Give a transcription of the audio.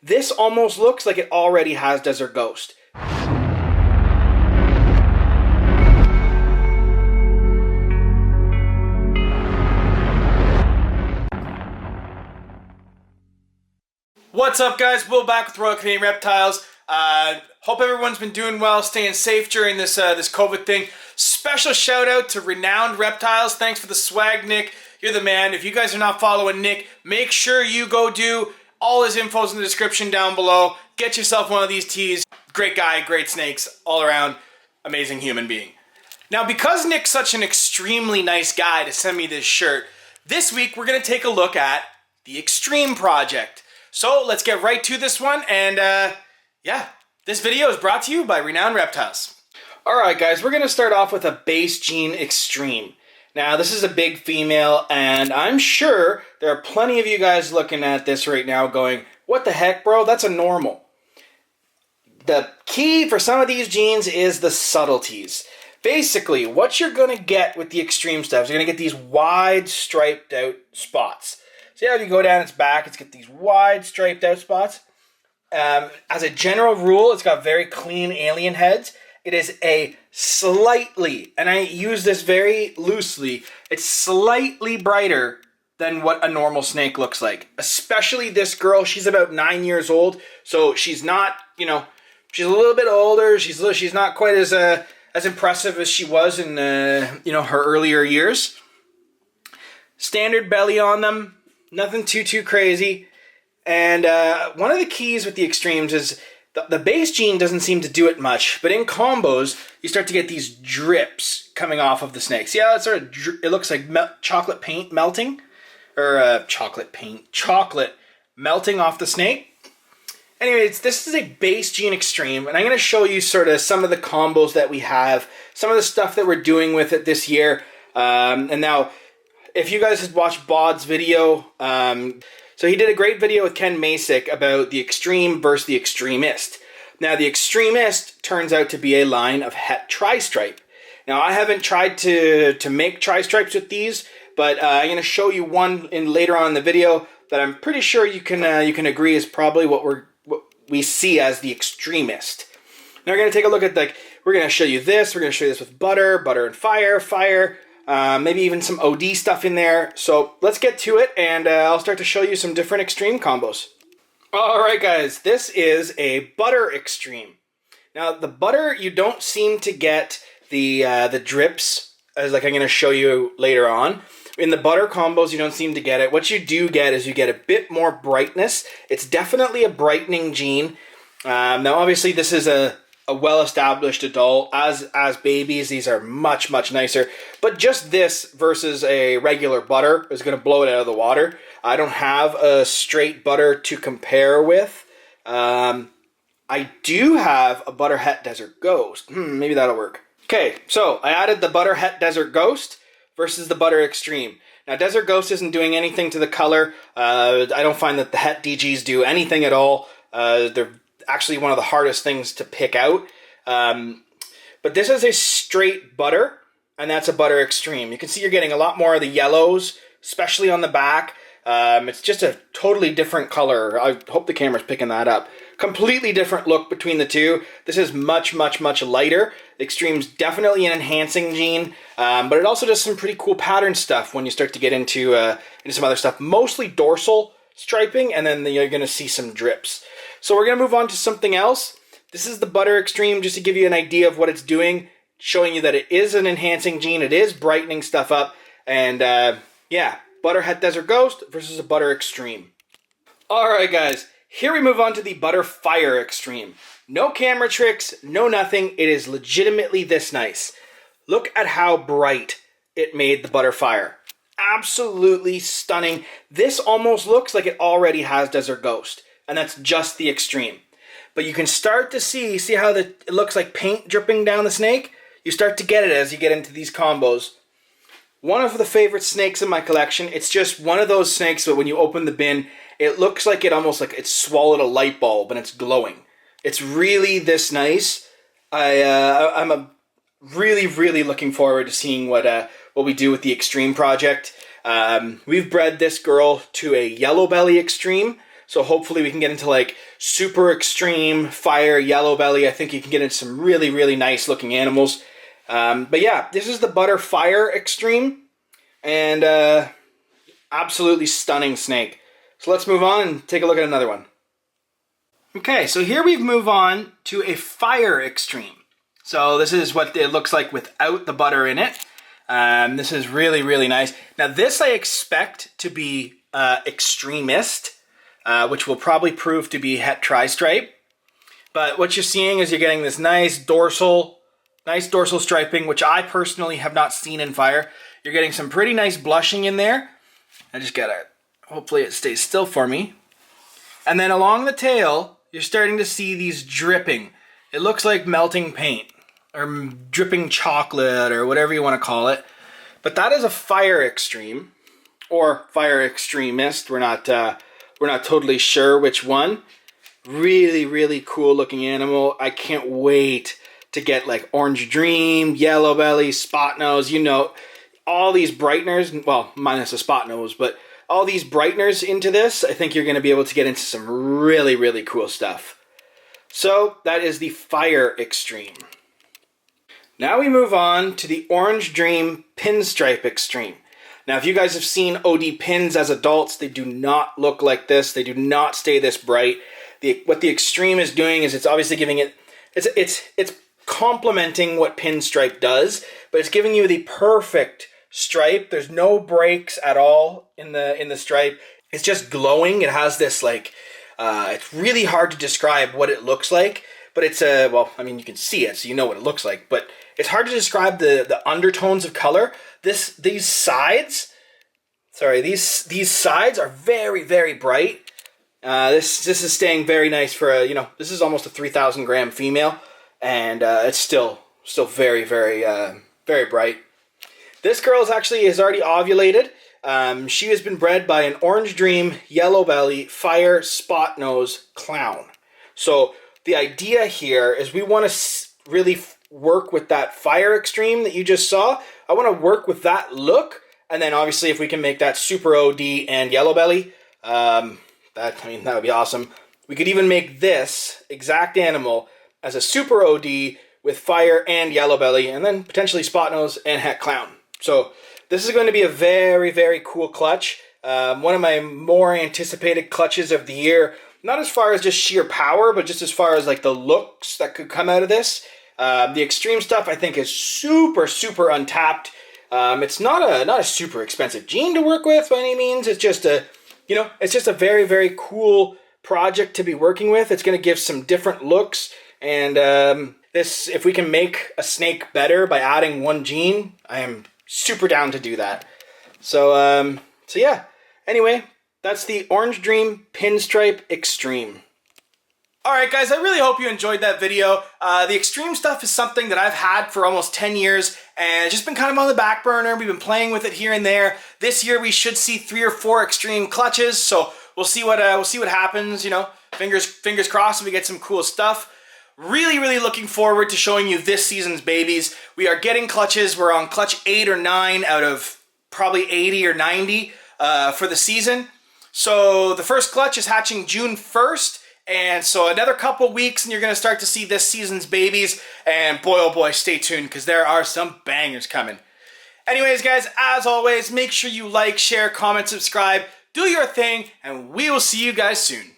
This almost looks like it already has Desert Ghost. What's up, guys? Will back with Royal Canadian Reptiles. Hope everyone's been doing well, staying safe during this this COVID thing. Special shout out to Renowned Reptiles. Thanks for the swag, Nick. You're the man. If you guys are not following Nick, make sure you go do. All his info's in the description down below. Get yourself one of these tees. Great guy, great snakes, all around, amazing human being. Now, because Nick's such an extremely nice guy to send me this shirt, this week we're going to take a look at the Extreme project. So let's get right to this one, and yeah, this video is brought to you by Renowned Reptiles. Alright guys, we're going to start off with a base gene Extreme. Now this is a big female, and I'm sure there are plenty of you guys looking at this right now going, what the heck bro, that's a normal. The key for some of these genes is the subtleties. Basically, what you're going to get with the Extreme stuff is you're going to get these wide striped out spots. See how if you go down its back, it's got these wide striped out spots. As a general rule, it's got very clean alien heads. It is a slightly, and I use this very loosely, it's slightly brighter than what a normal snake looks like. Especially this girl, she's about 9 years old, so she's not, you know, she's a little bit older, she's not quite as impressive as she was in, you know, her earlier years. Standard belly on them, nothing too crazy. And one of the keys with the Extremes is the base gene doesn't seem to do it much, but in combos, you start to get these drips coming off of the snakes. Yeah, it's sort of, it looks like chocolate paint melting, or chocolate melting off the snake. Anyways, this is a base gene Extreme, and I'm going to show you sort of some of the combos that we have, some of the stuff that we're doing with it this year. And now, if you guys had watched Bod's video, so he did a great video with Ken Masick about the Extreme versus the Extremist. Now the Extremist turns out to be a line of het tri-stripe. Now I haven't tried to make tri-stripes with these, but I'm going to show you one later on in the video that I'm pretty sure you can agree is probably what we see as the Extremist. Now we're going to take a look at, like, we're going to show you this. We're going to show you this with butter and fire. Maybe even some OD stuff in there. So let's get to it, and I'll start to show you some different Extreme combos. Alright guys, this is a butter Extreme. Now the butter, you don't seem to get the drips, as like I'm going to show you later on. In the butter combos, you don't seem to get it. What you do get is you get a bit more brightness. It's definitely a brightening gene. Now obviously this is a well-established adult. As babies, these are much nicer. But just this versus a regular butter is going to blow it out of the water. I don't have a straight butter to compare with. I do have a butter het Desert Ghost. Maybe that'll work. Okay, so I added the butter het Desert Ghost versus the butter Extreme. Now Desert Ghost isn't doing anything to the color. I don't find that the het DGs do anything at all. They're actually one of the hardest things to pick out. But this is a straight butter, and that's a butter Extreme. You can see you're getting a lot more of the yellows, especially on the back. It's just a totally different color. I hope the camera's picking that up. Completely different look between the two. This is much lighter. The Extreme's definitely an enhancing gene, but it also does some pretty cool pattern stuff when you start to get into some other stuff. Mostly dorsal striping, and then you're going to see some drips. So we're going to move on to something else. This is the butter Extreme, just to give you an idea of what it's doing, showing you that it is an enhancing gene, it is brightening stuff up, and yeah, butter het Desert Ghost versus a butter Extreme. Alright guys, here we move on to the butter fire Extreme. No camera tricks, no nothing, it is legitimately this nice. Look at how bright it made the butter fire. Absolutely stunning. This almost looks like it already has Desert Ghost, and that's just the Extreme. But you can start to see how it looks like paint dripping down the snake? You start to get it as you get into these combos. One of the favorite snakes in my collection, it's just one of those snakes that when you open the bin, it looks like it almost like it swallowed a light bulb and it's glowing. It's really this nice. I'm really looking forward to seeing what we do with the Extreme project. We've bred this girl to a yellow belly Extreme. So hopefully we can get into like super extreme fire yellow belly. I think you can get into some really, really nice looking animals. But yeah, this is the Butter Fire Extreme, and absolutely stunning snake. So let's move on and take a look at another one. Okay, so here we've moved on to a Fire Extreme. So this is what it looks like without the butter in it. This is really, really nice. Now this I expect to be Extremist, which will probably prove to be Het Tri-Stripe. But what you're seeing is you're getting this nice dorsal striping, which I personally have not seen in fire. You're getting some pretty nice blushing in there. I just gotta, hopefully it stays still for me. And then along the tail, you're starting to see these dripping. It looks like melting paint or dripping chocolate or whatever you want to call it. But that is a Fire Extreme or Fire Extremist. We're not totally sure which one. Really, really cool looking animal. I can't wait to get like Orange Dream, Yellow Belly, Spot Nose, you know, all these brighteners, well, minus the spot nose, but all these brighteners into this. I think you're going to be able to get into some really, really cool stuff. So that is the Fire Extreme. Now we move on to the Orange Dream Pinstripe Extreme. Now, if you guys have seen OD pins as adults, they do not look like this. They do not stay this bright. What the Extreme is doing is it's obviously giving it, it's complementing what Pinstripe does, but it's giving you the perfect stripe. There's no breaks at all in the stripe. It's just glowing. It has this like, it's really hard to describe what it looks like, but it's well, I mean, you can see it, so you know what it looks like, but it's hard to describe the undertones of color. These sides are very, very bright. This is staying very nice for a, you know, this is almost a 3,000 gram female, and it's still very, very, very bright. This girl has already ovulated. She has been bred by an Orange Dream, Yellow Belly, Fire, Spot Nose, Clown. So the idea here is we want to really work with that Fire Extreme that you just saw. I want to work with that look, and then obviously if we can make that Super OD and Yellow Belly, that would be awesome. We could even make this exact animal as a Super OD with Fire and Yellow Belly, and then potentially Spot Nose and Het Clown. So this is going to be a very, very cool clutch. One of my more anticipated clutches of the year. Not as far as just sheer power, but just as far as like the looks that could come out of this. The Extreme stuff I think is super, super untapped. It's not a super expensive gene to work with by any means. It's just a, you know, it's just a very, very cool project to be working with. It's going to give some different looks, and this, if we can make a snake better by adding one gene, I am super down to do that. So yeah. Anyway, that's the Orange Dream Pinstripe Extreme. Alright guys, I really hope you enjoyed that video. The Extreme stuff is something that I've had for almost 10 years and it's just been kind of on the back burner. We've been playing with it here and there. This year we should see 3 or 4 Extreme clutches, so we'll see what happens, you know. Fingers crossed we get some cool stuff. Really, really looking forward to showing you this season's babies. We are getting clutches. We're on clutch 8 or 9 out of probably 80 or 90 for the season. So the first clutch is hatching June 1st. And so another couple weeks and you're going to start to see this season's babies. And boy, oh boy, stay tuned because there are some bangers coming. Anyways, guys, as always, make sure you like, share, comment, subscribe, do your thing, and we will see you guys soon.